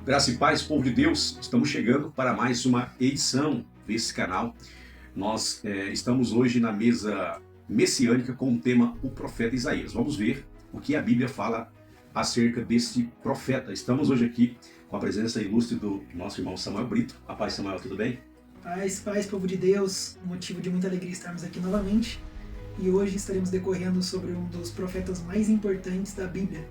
Graça e paz, povo de Deus, estamos chegando para mais uma edição desse canal. Nós estamos hoje na mesa messiânica com o tema O Profeta Isaías. Vamos ver o que a Bíblia fala acerca desse profeta. Estamos hoje aqui com a presença ilustre do nosso irmão Samuel Brito. A paz, Samuel, tudo bem? Paz, povo de Deus, motivo de muita alegria estarmos aqui novamente. E hoje estaremos decorrendo sobre um dos profetas mais importantes da Bíblia,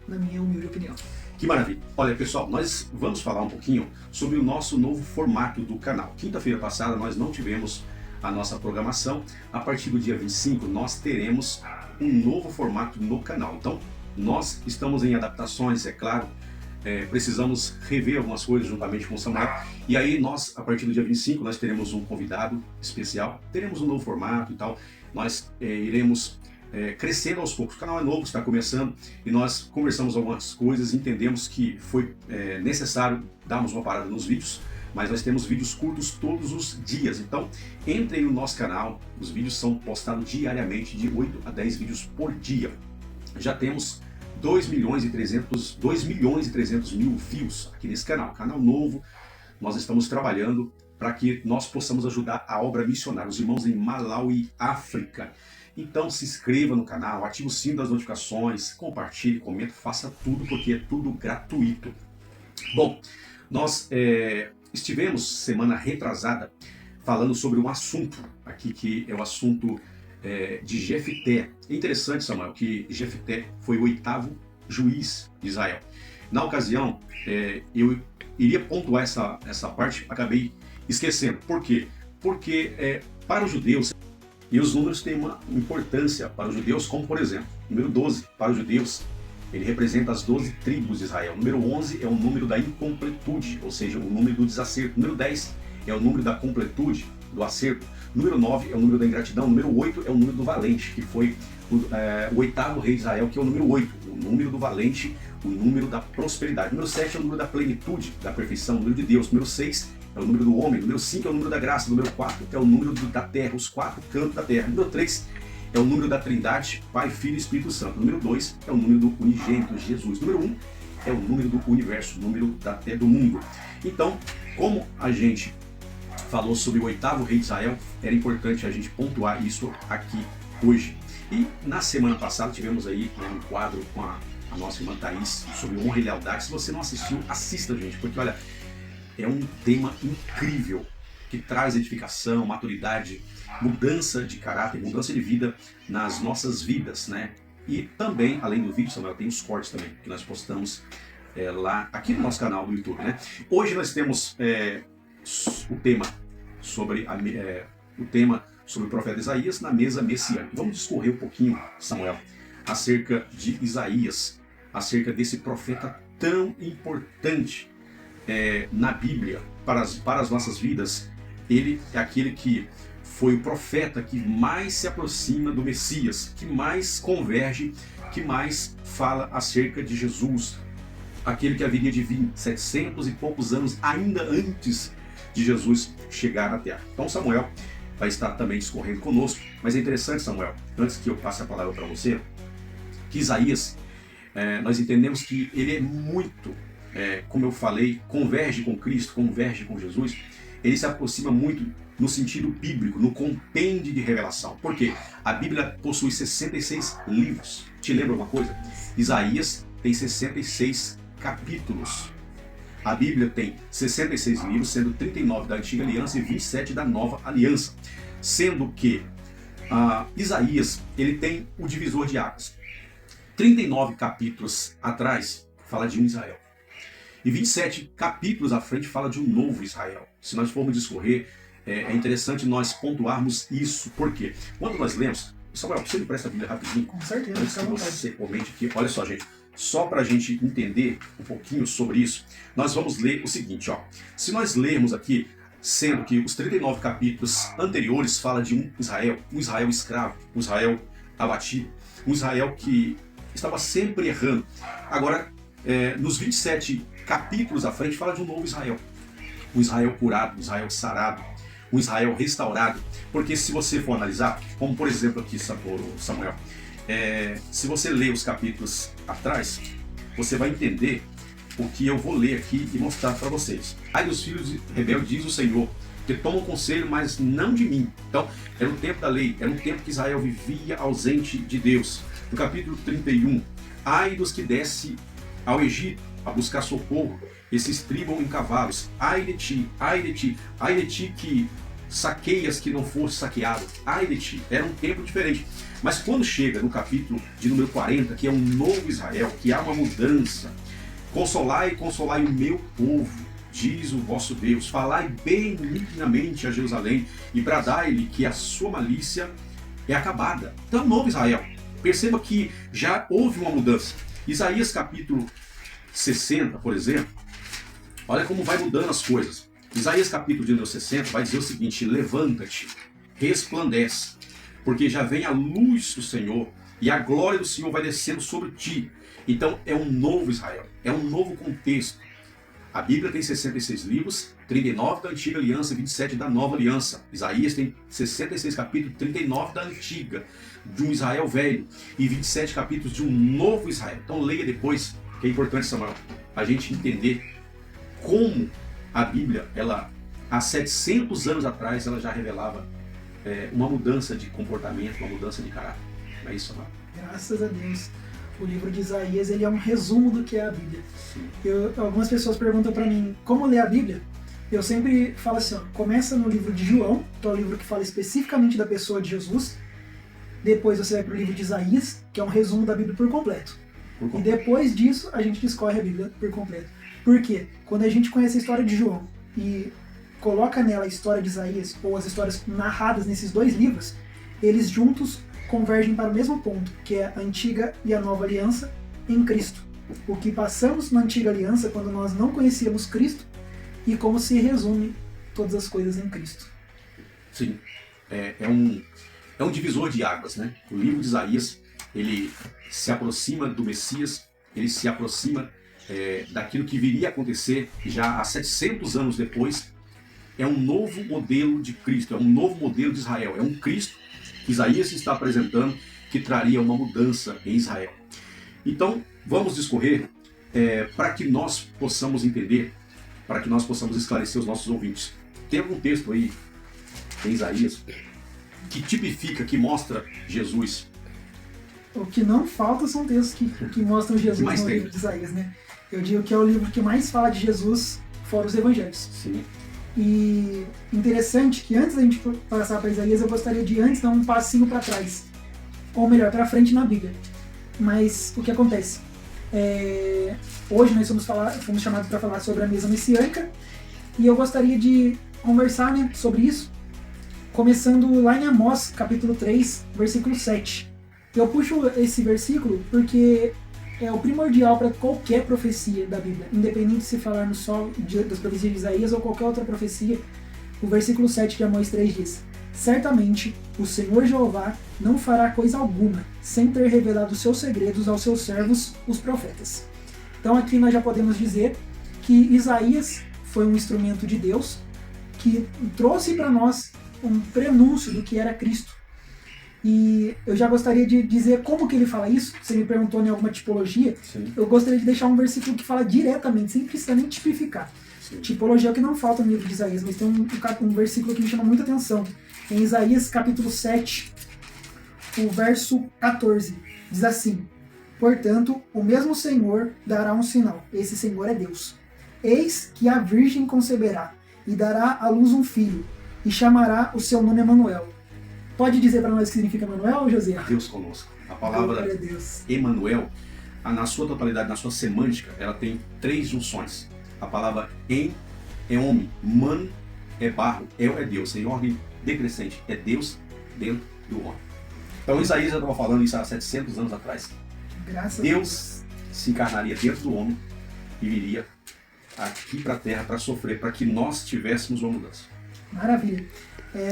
na minha humilde opinião. Que maravilha! Olha, pessoal, nós vamos falar um pouquinho sobre o nosso novo formato do canal. Quinta-feira passada nós não tivemos a nossa programação. A partir do dia 25 nós teremos um novo formato no canal. Então, nós estamos em adaptações, é claro. Precisamos rever algumas coisas juntamente com o Samuel. E aí nós, a partir do dia 25, nós teremos um convidado especial. Teremos um novo formato e tal. Nós iremos crescendo aos poucos. O canal é novo, está começando, e nós conversamos algumas coisas, entendemos que foi necessário darmos uma parada nos vídeos, mas nós temos vídeos curtos todos os dias. Então, entrem no nosso canal, os vídeos são postados diariamente, de 8 a 10 vídeos por dia. Já temos 2 milhões e 300 mil views aqui nesse canal novo. Nós estamos trabalhando para que nós possamos ajudar a obra missionária, os irmãos em Malawi, África. Então se inscreva no canal, ative o sino das notificações, compartilhe, comente, faça tudo, porque é tudo gratuito. Bom, nós estivemos semana retrasada falando sobre um assunto aqui, que é o assunto de Jefté. É interessante, Samuel, que Jefté foi o 8º juiz de Israel. Na ocasião, eu iria pontuar essa parte, acabei esquecendo. Por quê? Porque para os judeus, e os números têm uma importância para os judeus, como por exemplo, número 12 para os judeus, ele representa as 12 tribos de Israel. Número 11 é o número da incompletude, ou seja, o número do desacerto. Número 10 é o número da completude, do acerto. Número 9 é o número da ingratidão. Número 8 é o número do valente, que foi o 8º rei de Israel, que é o número 8, o número do valente, o número da prosperidade. Número 7 é o número da plenitude, da perfeição, o número de Deus. Número 6 é o número do homem. Número 5 é o número da graça. Número 4 é o número da terra, os 4 cantos da terra. Número 3 é o número da Trindade, Pai, Filho e Espírito Santo. Número 2 é o número do unigênito, Jesus. Número 1 é o número do universo, o número do mundo. Então, como a gente falou sobre o 8º rei de Israel, era importante a gente pontuar isso aqui hoje. E na semana passada tivemos aí um quadro com a nossa irmã Thaís sobre honra e lealdade. Se você não assistiu, assista, gente, porque olha, é um tema incrível que traz edificação, maturidade, mudança de caráter, mudança de vida nas nossas vidas, né? E também, além do vídeo, Samuel, tem os cortes também que nós postamos lá, aqui no nosso canal do YouTube, né? Hoje nós temos o tema sobre o profeta Isaías na mesa messiânica. Vamos discorrer um pouquinho, Samuel, acerca de Isaías, acerca desse profeta tão importante na Bíblia para as nossas vidas. Ele é aquele que foi o profeta que mais se aproxima do Messias, que mais converge, que mais fala acerca de Jesus, aquele que haveria de vir 700 e poucos anos ainda antes de Jesus chegar na terra. Então Samuel vai estar também discorrendo conosco, mas é interessante, Samuel, antes que eu passe a palavra para você, que Isaías, nós entendemos que ele é muito, como eu falei, converge com Cristo, converge com Jesus. Ele se aproxima muito no sentido bíblico, no compêndio de revelação. Por quê? A Bíblia possui 66 livros. Te lembra uma coisa? Isaías tem 66 capítulos. A Bíblia tem 66 livros, sendo 39 da Antiga Aliança e 27 da Nova Aliança. Sendo que Isaías, ele tem o divisor de águas. 39 capítulos atrás fala de um Israel. E 27 capítulos à frente fala de um novo Israel. Se nós formos discorrer, é interessante nós pontuarmos isso. Por quê? Quando nós lemos... Samuel, você me presta a Bíblia rapidinho? Com certeza, antes que você comente aqui. Olha só, gente. Só para a gente entender um pouquinho sobre isso, nós vamos ler o seguinte, ó. Se nós lermos aqui, sendo que os 39 capítulos anteriores falam de um Israel escravo, um Israel abatido, um Israel que estava sempre errando. Agora, nos 27 capítulos à frente fala de um novo Israel. Um Israel curado, um Israel sarado, um Israel restaurado. Porque se você for analisar, como por exemplo aqui, Samuel, se você ler os capítulos atrás, você vai entender o que eu vou ler aqui e mostrar para vocês. Ai dos filhos rebeldes, diz o Senhor, que tomam conselho, mas não de mim. Então, era um tempo da lei, era um tempo que Israel vivia ausente de Deus. No capítulo 31, ai dos que desce ao Egito a buscar socorro, esses tribam em cavalos. Ai de ti, ai de ti, ai de ti que saqueias que não fosse saqueado. Ai de ti. Era um tempo diferente. Mas quando chega no capítulo de número 40, que é um novo Israel, que há uma mudança, consolai o meu povo, diz o vosso Deus, falai benignamente a Jerusalém e bradai-lhe que a sua malícia é acabada. Então, novo Israel. Perceba que já houve uma mudança. Isaías capítulo 60, por exemplo, olha como vai mudando as coisas. Isaías capítulo de número 60 vai dizer o seguinte: levanta-te, resplandece, porque já vem a luz do Senhor e a glória do Senhor vai descendo sobre ti. Então é um novo Israel, é um novo contexto. A Bíblia tem 66 livros, 39 da Antiga Aliança e 27 da Nova Aliança. Isaías tem 66 capítulos, 39 da Antiga, de um Israel velho, e 27 capítulos de um novo Israel. Então leia depois, que é importante, Samuel, a gente entender como a Bíblia, ela há 700 anos atrás, ela já revelava uma mudança de comportamento, uma mudança de caráter. Não é isso, Samuel? Graças a Deus. O livro de Isaías, ele é um resumo do que é a Bíblia. Algumas pessoas perguntam para mim como ler a Bíblia. Eu sempre falo assim, ó, começa no livro de João, que é o livro que fala especificamente da pessoa de Jesus. Depois você vai para o livro de Isaías, que é um resumo da Bíblia por completo. E depois disso, a gente discorre a Bíblia por completo. Por quê? Quando a gente conhece a história de João e coloca nela a história de Isaías, ou as histórias narradas nesses dois livros, eles juntos convergem para o mesmo ponto, que é a antiga e a nova aliança em Cristo. O que passamos na antiga aliança quando nós não conhecíamos Cristo e como se resume todas as coisas em Cristo. Sim, é um divisor de águas, né? O livro de Isaías, ele se aproxima do Messias, ele se aproxima daquilo que viria a acontecer já há 700 anos depois. É um novo modelo de Cristo, é um novo modelo de Israel, é um Cristo que Isaías está apresentando, que traria uma mudança em Israel. Então, vamos discorrer para que nós possamos entender, para que nós possamos esclarecer os nossos ouvintes. Tem algum texto aí em Isaías que tipifica, que mostra Jesus? O que não falta são textos que mostram Jesus no livro de Isaías, né? Eu digo que é o livro que mais fala de Jesus fora os evangelhos. Sim. E interessante que antes da gente passar para Isaías, eu gostaria de antes dar um passinho para trás, ou melhor, para frente na Bíblia. Mas o que acontece? Hoje nós fomos chamados para falar sobre a mesa messiânica, e eu gostaria de conversar, né, sobre isso, começando lá em Amós, capítulo 3, versículo 7. Eu puxo esse versículo porque é o primordial para qualquer profecia da Bíblia, independente se falarmos só das profecias de Isaías ou qualquer outra profecia. O versículo 7 de Amós 3 diz: certamente o Senhor Jeová não fará coisa alguma, sem ter revelado seus segredos aos seus servos, os profetas. Então aqui nós já podemos dizer que Isaías foi um instrumento de Deus que trouxe para nós um prenúncio do que era Cristo. E eu já gostaria de dizer como que ele fala isso. Você me perguntou em alguma tipologia. Sim. Eu gostaria de deixar um versículo que fala diretamente, sem precisar nem tipificar. Sim. Tipologia é o que não falta no livro de Isaías, mas tem um versículo que me chama muita atenção. Em Isaías capítulo 7, o verso 14, diz assim: portanto, o mesmo Senhor dará um sinal. Esse Senhor é Deus. Eis que a virgem conceberá e dará à luz um filho, e chamará o seu nome Emanuel. Pode dizer para nós o que significa Emanuel, José? Deus conosco. A palavra Emanuel, na sua totalidade, na sua semântica, ela tem 3 junções. A palavra em é homem, man é barro, el é Deus, em ordem decrescente. É Deus dentro do homem. Então Isaías já estava falando isso há 700 anos atrás. Graças Deus se encarnaria dentro do homem e viria aqui para a terra para sofrer, para que nós tivéssemos uma mudança. Maravilha.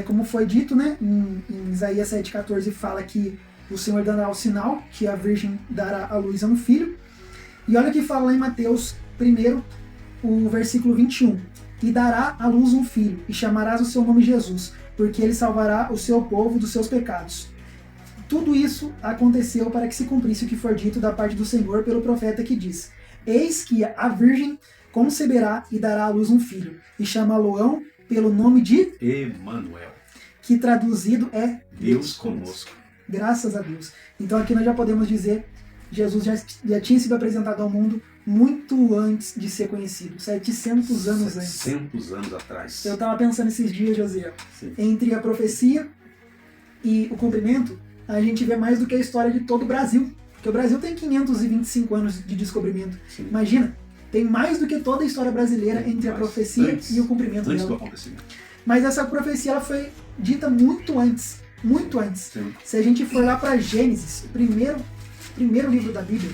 Como foi dito, né, em Isaías 7,14 fala que o Senhor dará o sinal, que a virgem dará à luz a um filho. E olha o que fala lá em Mateus 1, o versículo 21. E dará à luz um filho, e chamarás o seu nome Jesus, porque ele salvará o seu povo dos seus pecados. Tudo isso aconteceu para que se cumprisse o que for dito da parte do Senhor pelo profeta que diz: Eis que a virgem conceberá e dará à luz um filho, e chamá-lo-ão pelo nome de Emanuel, que traduzido é Deus conosco. Graças a Deus. Então aqui nós já podemos dizer, Jesus já tinha sido apresentado ao mundo muito antes de ser conhecido, 700 anos antes. 700 anos atrás. Eu estava pensando esses dias, José, Sim. entre a profecia e o cumprimento, a gente vê mais do que a história de todo o Brasil. Porque o Brasil tem 525 anos de descobrimento. Sim. Imagina, tem mais do que toda a história brasileira entre a profecia e o cumprimento antes do dela. acontecimento. Mas essa profecia ela foi dita muito antes. Muito antes. Sim. Se a gente for lá para Gênesis, o primeiro livro da Bíblia,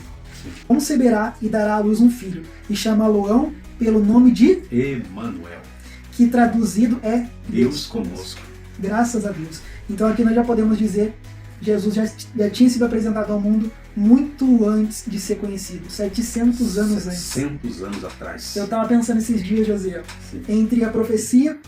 conceberá e dará à luz um filho, e chamá-lo-ão pelo nome de Emanuel, que traduzido é Deus conosco. Graças a Deus. Então aqui nós já podemos dizer, Jesus já tinha sido apresentado ao mundo muito antes de ser conhecido, 700 anos antes. 700 anos atrás. Eu estava pensando esses dias, José, Sim. entre a profecia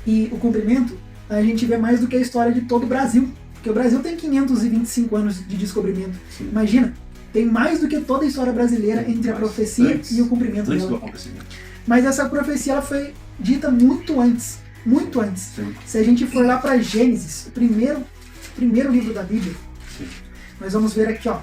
e o cumprimento, a gente vê mais do que a história de todo o Brasil. Porque o Brasil tem 525 anos de descobrimento. Sim. Imagina, tem mais do que toda a história brasileira entre a profecia antes, e o cumprimento antes do dela. acontecimento. Mas essa profecia ela foi dita muito antes. Muito antes. Sim. Se a gente for lá para Gênesis, o primeiro livro da Bíblia, Sim. nós vamos ver aqui, ó,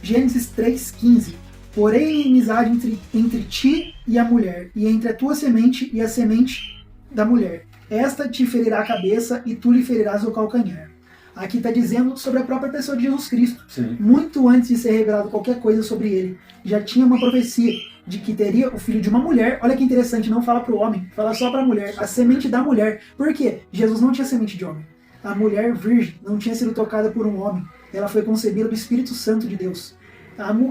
Gênesis 3,15. Porém, inimizade entre ti e a mulher, e entre a tua semente e a semente da mulher. Esta te ferirá a cabeça e tu lhe ferirás o calcanhar. Aqui está dizendo sobre a própria pessoa de Jesus Cristo. Sim. Muito antes de ser revelado qualquer coisa sobre ele, já tinha uma profecia de que teria o filho de uma mulher. Olha que interessante, não fala para o homem, fala só para a mulher, a semente da mulher. Por quê? Jesus não tinha semente de homem. A mulher virgem não tinha sido tocada por um homem. Ela foi concebida do Espírito Santo de Deus.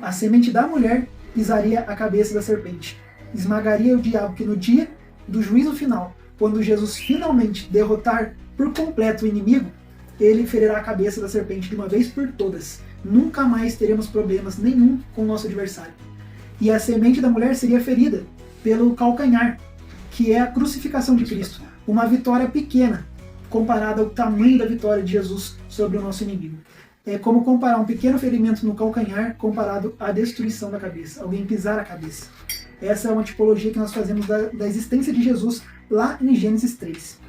A semente da mulher pisaria a cabeça da serpente. Esmagaria o diabo que no dia do juízo final, quando Jesus finalmente derrotar por completo o inimigo, ele ferirá a cabeça da serpente de uma vez por todas. Nunca mais teremos problemas nenhum com o nosso adversário. E a semente da mulher seria ferida pelo calcanhar, que é a crucificação de Cristo. Uma vitória pequena, comparada ao tamanho da vitória de Jesus sobre o nosso inimigo. É como comparar um pequeno ferimento no calcanhar comparado à destruição da cabeça, alguém pisar a cabeça. Essa é uma tipologia que nós fazemos da existência de Jesus lá em Gênesis 3.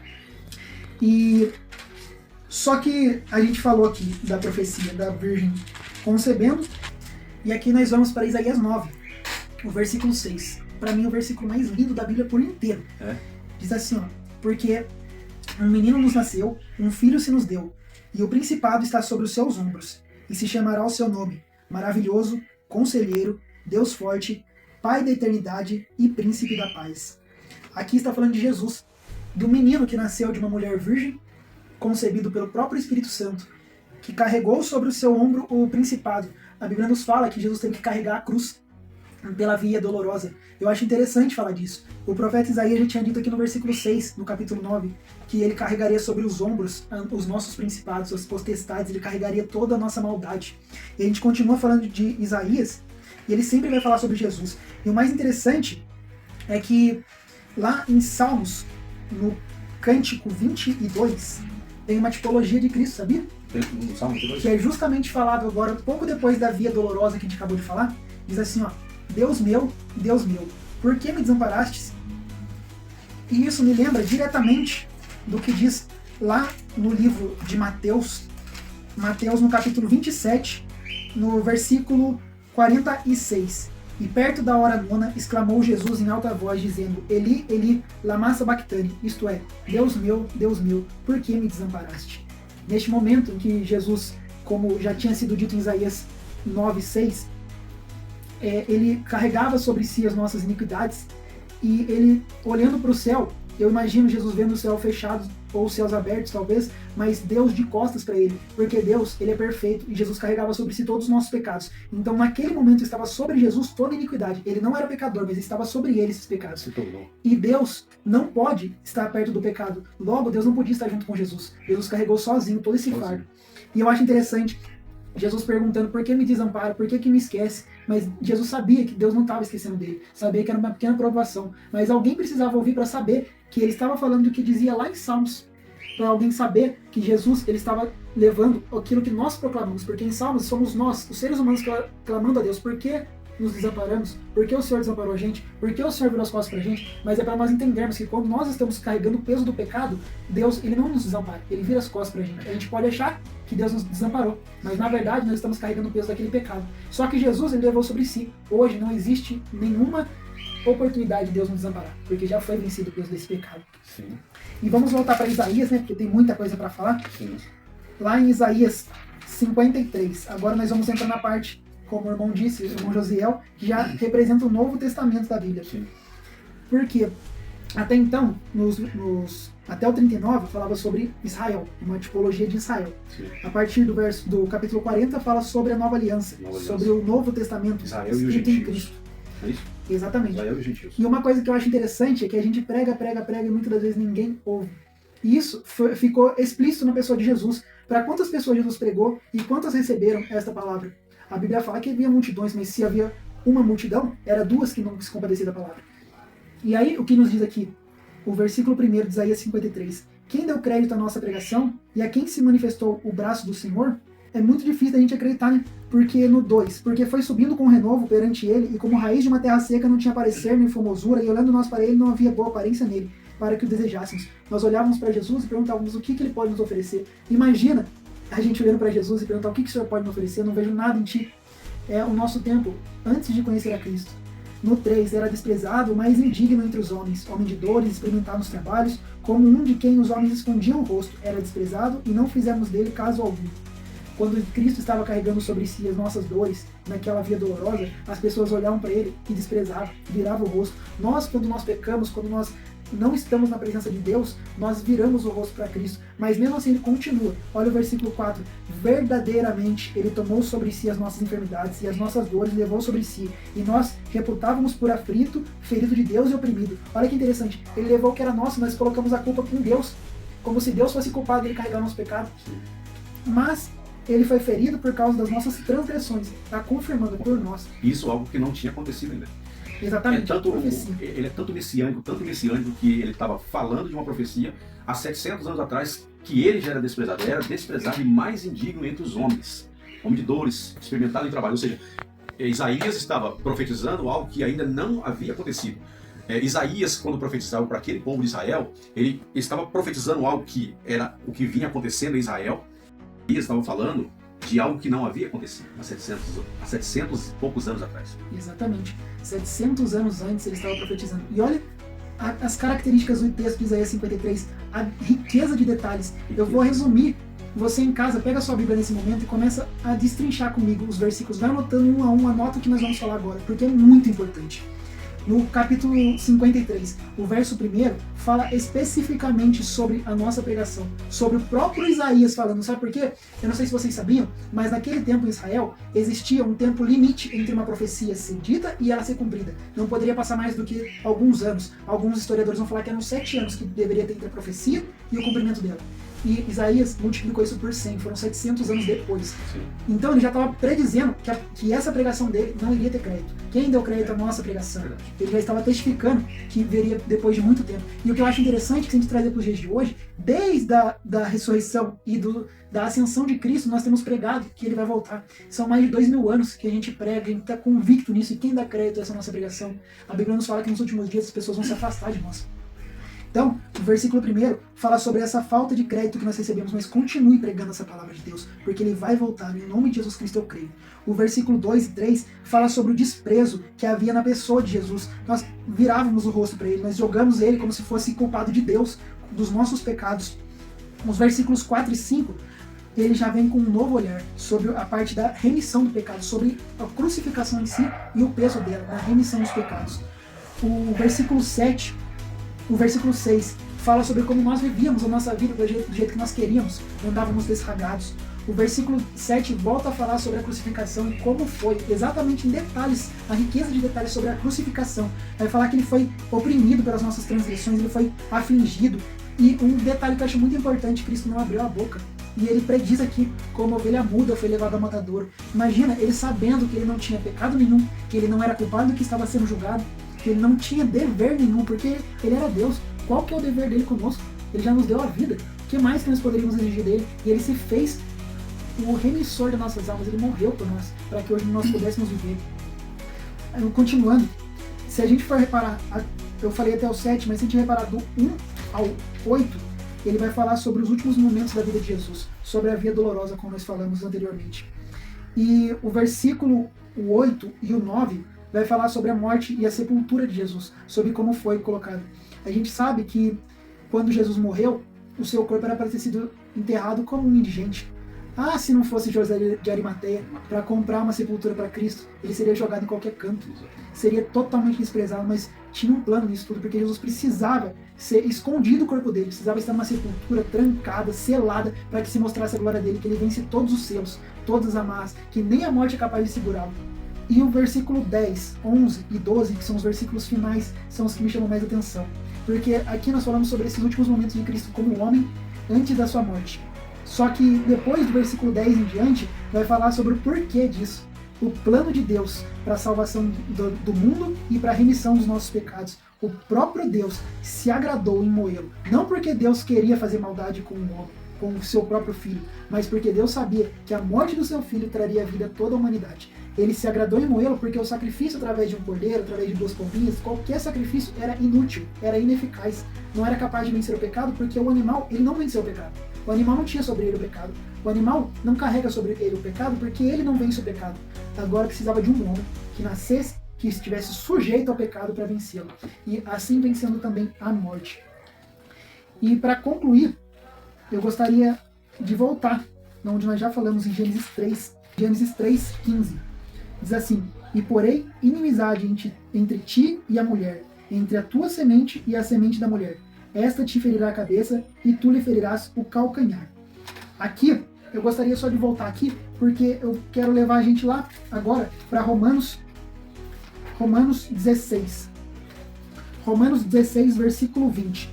E só que a gente falou aqui da profecia da Virgem concebendo, e aqui nós vamos para Isaías 9, o versículo 6. Para mim, é o versículo mais lindo da Bíblia por inteiro. Diz assim, ó, porque um menino nos nasceu, um filho se nos deu, e o principado está sobre os seus ombros, e se chamará o seu nome, Maravilhoso, Conselheiro, Deus Forte, Pai da Eternidade e Príncipe da Paz. Aqui está falando de Jesus, do menino que nasceu de uma mulher virgem, concebido pelo próprio Espírito Santo, que carregou sobre o seu ombro o principado. A Bíblia nos fala que Jesus teve que carregar a cruz pela via dolorosa. Eu acho interessante falar disso. O profeta Isaías já tinha dito aqui no versículo 6, no capítulo 9, que ele carregaria sobre os ombros os nossos principados, as potestades, ele carregaria toda a nossa maldade. E a gente continua falando de Isaías, e ele sempre vai falar sobre Jesus. E o mais interessante é que lá em Salmos, no Cântico 22, tem uma tipologia de Cristo, sabia? Tem um Salmo 22? Que é justamente falado agora, pouco depois da via dolorosa que a gente acabou de falar. Diz assim, ó, Deus meu, por que me desamparastes? E isso me lembra diretamente do que diz lá no livro de Mateus, no capítulo 27, no versículo 46. E perto da hora nona, exclamou Jesus em alta voz, dizendo, Eli, Eli, lama sabachthani, isto é, Deus meu, por que me desamparaste? Neste momento em que Jesus, como já tinha sido dito em Isaías 9:6, ele carregava sobre si as nossas iniquidades, e ele, olhando para o céu, eu imagino Jesus vendo o céu fechado, ou os céus abertos talvez, mas Deus de costas para ele, porque Deus, ele é perfeito, e Jesus carregava sobre si todos os nossos pecados. Então naquele momento estava sobre Jesus toda a iniquidade. Ele não era pecador, mas estava sobre ele esses pecados. E Deus não pode estar perto do pecado. Logo, Deus não podia estar junto com Jesus. Jesus carregou sozinho todo esse fardo. E eu acho interessante Jesus perguntando, por que me desampara, por que me esquece? Mas Jesus sabia que Deus não estava esquecendo dele, sabia que era uma pequena provação, mas alguém precisava ouvir para saber que ele estava falando do que dizia lá em Salmos, para alguém saber que Jesus ele estava levando aquilo que nós proclamamos, porque em Salmos somos nós, os seres humanos, clamando a Deus, por que nos desamparamos? Por que o Senhor desamparou a gente? Por que o Senhor virou as costas pra gente? Mas é para nós entendermos que quando nós estamos carregando o peso do pecado, Deus, ele não nos desampara, ele vira as costas pra gente. A gente pode achar que Deus nos desamparou, mas na verdade nós estamos carregando o peso daquele pecado. Só que Jesus, ele levou sobre si. Hoje não existe nenhuma oportunidade de Deus nos desamparar, porque já foi vencido o peso desse pecado. Sim. E vamos voltar para Isaías, né, porque tem muita coisa para falar. Sim. Lá em Isaías 53, agora nós vamos entrar na parte, como o irmão disse, o irmão Josiel, que já representa o Novo Testamento da Bíblia. Sim. Porque até então, até o 39, falava sobre Israel, uma tipologia de Israel. Sim. A partir do capítulo 40, fala sobre a Nova Aliança, sobre o Novo Testamento, Israel e os escrito em gentios. Cristo. É isso? Exatamente. Israel e os gentios. E uma coisa que eu acho interessante é que a gente prega e muitas das vezes ninguém ouve. E isso ficou explícito na pessoa de Jesus. Para quantas pessoas Jesus pregou e quantas receberam esta palavra? A Bíblia fala que havia multidões, mas se havia uma multidão, era duas que não se compadeciam da palavra. E aí, o que nos diz aqui? O versículo 1 de Isaías 53. Quem deu crédito à nossa pregação e a quem se manifestou o braço do Senhor? É muito difícil da gente acreditar, né? Porque no 2, porque foi subindo com renovo perante ele, e como raiz de uma terra seca não tinha parecer nem formosura, e olhando nós para ele não havia boa aparência nele, para que o desejássemos. Nós olhávamos para Jesus e perguntávamos o que ele pode nos oferecer. Imagina a gente olhando para Jesus e perguntar o que o Senhor pode me oferecer, eu não vejo nada em ti. É o nosso tempo antes de conhecer a Cristo. No 3, era desprezado, mas indigno entre os homens, homem de dores, experimentado nos trabalhos, como um de quem os homens escondiam o rosto, era desprezado e não fizemos dele caso algum. Quando Cristo estava carregando sobre si as nossas dores, naquela via dolorosa, as pessoas olhavam para ele e desprezavam, viravam o rosto. Nós, quando nós pecamos, quando nós não estamos na presença de Deus, nós viramos o rosto para Cristo. Mas mesmo assim ele continua. Olha o versículo 4. Verdadeiramente ele tomou sobre si as nossas enfermidades e as nossas dores levou sobre si. E nós reputávamos por aflito, ferido de Deus e oprimido. Olha que interessante. Ele levou o que era nosso, nós colocamos a culpa com Deus. Como se Deus fosse culpado de ele carregar o nosso pecado. Mas ele foi ferido por causa das nossas transgressões. Está confirmando por nós. Isso é algo que não tinha acontecido ainda. Exatamente. Ele é tanto messiânico que ele estava falando de uma profecia há 700 anos atrás que ele já era desprezado e mais indigno entre os homens. Homem de dores, experimentado em trabalho. Ou seja, Isaías estava profetizando algo que ainda não havia acontecido. Isaías, quando profetizava para aquele povo de Israel, ele estava profetizando algo que era o que vinha acontecendo em Israel. Isaías estava falando de algo que não havia acontecido há 700 e poucos anos atrás. Exatamente. 700 anos antes ele estava profetizando. E olha as características do texto de Isaías 53, a riqueza de detalhes. Eu vou resumir. Você em casa, pega a sua Bíblia nesse momento e começa a destrinchar comigo os versículos. Vai anotando um a um, anota o que nós vamos falar agora, porque é muito importante. No capítulo 53, o verso 1 fala especificamente sobre a nossa pregação, sobre o próprio Isaías falando. Sabe por quê? Eu não sei se vocês sabiam, mas naquele tempo em Israel existia um tempo limite entre uma profecia ser dita e ela ser cumprida. Não poderia passar mais do que alguns anos. Alguns historiadores vão falar que eram 7 anos que deveria ter entre a profecia e o cumprimento dela. E Isaías multiplicou isso por 100, foram 700 anos depois. Sim. Então ele já estava predizendo que essa pregação dele não iria ter crédito. Quem deu crédito à nossa pregação? Ele já estava testificando que viria depois de muito tempo. E o que eu acho interessante, que se a gente trazer para os dias de hoje, desde da ressurreição e da ascensão de Cristo, nós temos pregado que ele vai voltar. São mais de 2000 anos que a gente prega, a gente está convicto nisso. E quem dá crédito a essa nossa pregação? A Bíblia nos fala que nos últimos dias as pessoas vão se afastar de nós. Então, o versículo 1 fala sobre essa falta de crédito que nós recebemos, mas continue pregando essa palavra de Deus, porque ele vai voltar, em nome de Jesus Cristo eu creio. O versículo 2 e 3 fala sobre o desprezo que havia na pessoa de Jesus. Nós virávamos o rosto para ele, nós jogamos ele como se fosse culpado de Deus, dos nossos pecados. Os versículos 4 e 5, ele já vem com um novo olhar sobre a parte da remissão do pecado, sobre a crucificação em si e o peso dela, a remissão dos pecados. O versículo 7... O versículo 6 fala sobre como nós vivíamos a nossa vida do jeito que nós queríamos, andávamos desragados. O versículo 7 volta a falar sobre a crucificação e como foi, exatamente em detalhes, a riqueza de detalhes sobre a crucificação. Vai falar que ele foi oprimido pelas nossas transgressões, ele foi afligido. E um detalhe que eu acho muito importante, Cristo não abriu a boca. E ele prediz aqui como a ovelha muda foi levada ao matadouro. Imagina, ele sabendo que ele não tinha pecado nenhum, que ele não era culpado do que estava sendo julgado, que ele não tinha dever nenhum, porque ele era Deus. Qual que é o dever dele conosco? Ele já nos deu a vida. O que mais que nós poderíamos exigir dele? E ele se fez o remissor das nossas almas, ele morreu por nós, para que hoje nós pudéssemos viver. continuando, se a gente for reparar, eu falei até o 7, mas se a gente reparar do 1 ao 8, ele vai falar sobre os últimos momentos da vida de Jesus, sobre a via dolorosa, como nós falamos anteriormente. E o versículo 8 e o 9 vai falar sobre a morte e a sepultura de Jesus, sobre como foi colocado. A gente sabe que quando Jesus morreu, o seu corpo era para ter sido enterrado como um indigente. Ah, se não fosse José de Arimateia para comprar uma sepultura para Cristo, ele seria jogado em qualquer canto. Seria totalmente desprezado, mas tinha um plano nisso tudo, porque Jesus precisava ser escondido o corpo dele, precisava estar numa sepultura trancada, selada, para que se mostrasse a glória dele, que ele vence todos os selos, todas as amarras, que nem a morte é capaz de segurá-lo. E o versículo 10, 11 e 12, que são os versículos finais, são os que me chamam mais atenção. Porque aqui nós falamos sobre esses últimos momentos de Cristo como homem antes da sua morte. Só que depois do versículo 10 em diante, vai falar sobre o porquê disso. O plano de Deus para a salvação do mundo e para a remissão dos nossos pecados. O próprio Deus se agradou em moê-lo. Não porque Deus queria fazer maldade com o homem, com o seu próprio filho, mas porque Deus sabia que a morte do seu filho traria vida a toda a humanidade. Ele se agradou em moê-lo porque o sacrifício através de um cordeiro, através de 2 pombinhas, qualquer sacrifício era inútil, era ineficaz. Não era capaz de vencer o pecado porque o animal, ele não venceu o pecado. O animal não tinha sobre ele o pecado. O animal não carrega sobre ele o pecado porque ele não vence o pecado. Agora precisava de um homem que nascesse, que estivesse sujeito ao pecado para vencê-lo. E assim vencendo também a morte. E para concluir, eu gostaria de voltar, onde nós já falamos em Gênesis 3:15. Diz assim: e porém inimizade entre ti e a mulher, entre a tua semente e a semente da mulher. Esta te ferirá a cabeça e tu lhe ferirás o calcanhar. Aqui, eu gostaria só de voltar aqui, porque eu quero levar a gente lá agora para Romanos 16. Romanos 16, versículo 20.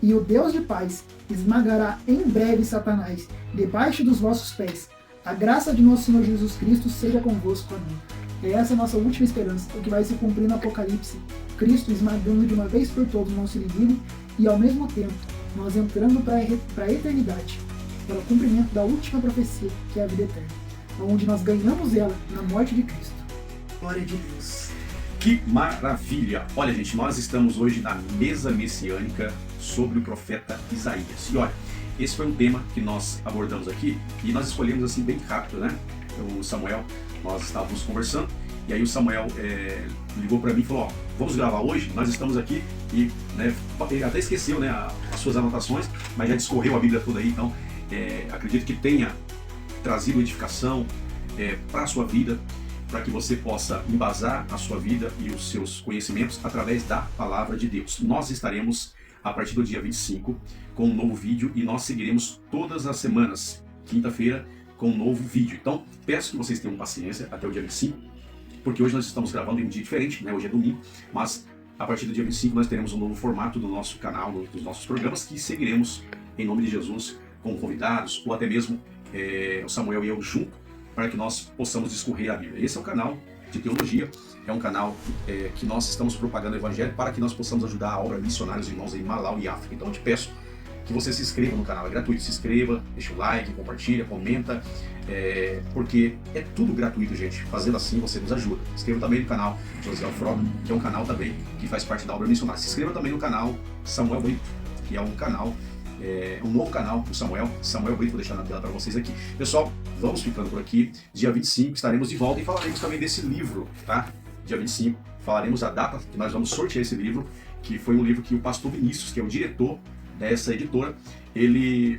E o Deus de paz esmagará em breve Satanás debaixo dos vossos pés. A graça de nosso Senhor Jesus Cristo seja convosco. Amém. É essa a nossa última esperança, o que vai se cumprir no Apocalipse. Cristo esmagando de uma vez por todas o nosso inimigo e, ao mesmo tempo, nós entrando para a eternidade, para o cumprimento da última profecia, que é a vida eterna, onde nós ganhamos ela na morte de Cristo. Glória a Deus. Que maravilha! Olha, gente, nós estamos hoje na mesa messiânica sobre o profeta Isaías. E olha, esse foi um tema que nós abordamos aqui e nós escolhemos assim bem rápido, né? O Samuel, nós estávamos conversando e aí o Samuel ligou para mim e falou: ó, vamos gravar hoje? Nós estamos aqui e, né, ele até esqueceu, né, as suas anotações, mas já discorreu a Bíblia toda aí, então acredito que tenha trazido edificação para a sua vida, para que você possa embasar a sua vida e os seus conhecimentos através da palavra de Deus. Nós estaremos a partir do dia 25 com um novo vídeo e nós seguiremos todas as semanas, quinta-feira, com um novo vídeo. Então, peço que vocês tenham paciência até o dia 25, porque hoje nós estamos gravando em um dia diferente, né? Hoje é domingo, mas a partir do dia 25 nós teremos um novo formato do nosso canal, dos nossos programas, que seguiremos em nome de Jesus com convidados, ou até mesmo o Samuel e eu junto, para que nós possamos discorrer a Bíblia. Esse é o canal de teologia, é um canal que nós estamos propagando o Evangelho para que nós possamos ajudar a obra missionários irmãos em Malawi e África. Então eu te peço que você se inscreva no canal, é gratuito, se inscreva, deixa o like, compartilha, comenta, porque é tudo gratuito, gente. Fazendo assim você nos ajuda. Se inscreva também no canal José Alfrodo, que é um canal também que faz parte da obra missionária. Se inscreva também no canal Samuel Brito, que é um canal, um novo canal do Samuel Brito, vou deixar na tela para vocês aqui. Pessoal, vamos ficando por aqui. Dia 25 estaremos de volta e falaremos também desse livro, tá? Dia 25 falaremos a data que nós vamos sortear esse livro, que foi um livro que o pastor Vinícius, que é o diretor dessa editora, ele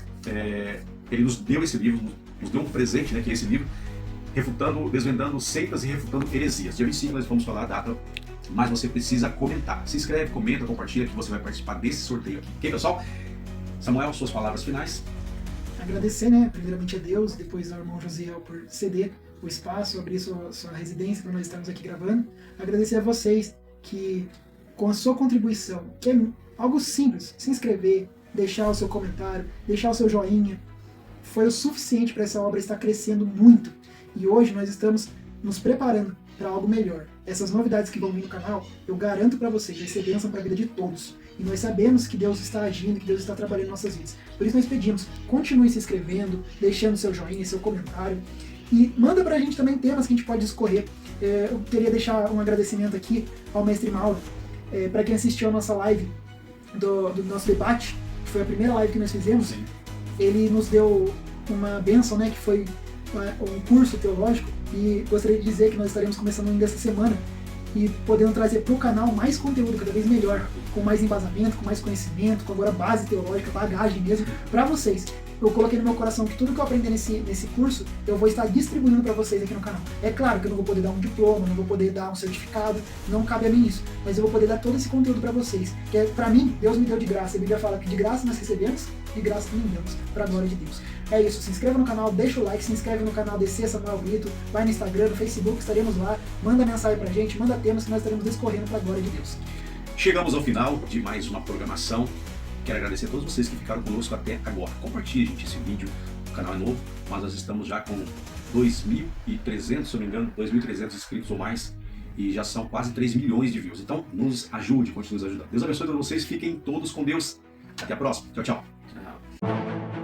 nos deu esse livro, nos deu um presente, né, que é esse livro, desvendando seitas e refutando heresias. Dia 25 nós vamos falar a data, mas você precisa comentar. Se inscreve, comenta, compartilha, que você vai participar desse sorteio aqui. Ok, pessoal? Samuel, suas palavras finais. Agradecer, né, primeiramente a Deus, depois ao irmão Josiel por ceder o espaço, abrir sua residência para nós estarmos aqui gravando. Agradecer a vocês que, com a sua contribuição, que é algo simples, se inscrever, deixar o seu comentário, deixar o seu joinha, foi o suficiente para essa obra estar crescendo muito. E hoje nós estamos nos preparando para algo melhor. Essas novidades que vão vir no canal, eu garanto para vocês, vai ser bênção para a vida de todos. E nós sabemos que Deus está agindo, que Deus está trabalhando em nossas vidas. Por isso nós pedimos, continue se inscrevendo, deixando seu joinha, seu comentário. E manda pra gente também temas que a gente pode discorrer. Eu queria deixar um agradecimento aqui ao Mestre Mauro, para quem assistiu a nossa live do nosso debate, que foi a primeira live que nós fizemos. Sim. Ele nos deu uma bênção, né, que foi um curso teológico, e gostaria de dizer que nós estaremos começando ainda essa semana e podendo trazer para o canal mais conteúdo cada vez melhor, com mais embasamento, com mais conhecimento, com agora base teológica, bagagem mesmo, para vocês. Eu coloquei no meu coração que tudo que eu aprender nesse curso, eu vou estar distribuindo para vocês aqui no canal. É claro que eu não vou poder dar um diploma, não vou poder dar um certificado, não cabe a mim isso, mas eu vou poder dar todo esse conteúdo para vocês, que para mim, Deus me deu de graça. A Bíblia fala que de graça nós recebemos, de graça também damos, para a glória de Deus. É isso, se inscreva no canal, deixa o like, se inscreve no canal DC Samuel Brito, vai no Instagram, no Facebook, estaremos lá, manda mensagem pra gente, manda temas que nós estaremos discorrendo para a glória de Deus. Chegamos ao final de mais uma programação. Quero agradecer a todos vocês que ficaram conosco até agora. Compartilhe, gente, esse vídeo. O canal é novo, mas nós estamos já com 2.300, se eu não me engano, 2.300 inscritos ou mais. E já são quase 3 milhões de views. Então, nos ajude, continue nos ajudando. Deus abençoe todos vocês. Fiquem todos com Deus. Até a próxima. Tchau, tchau.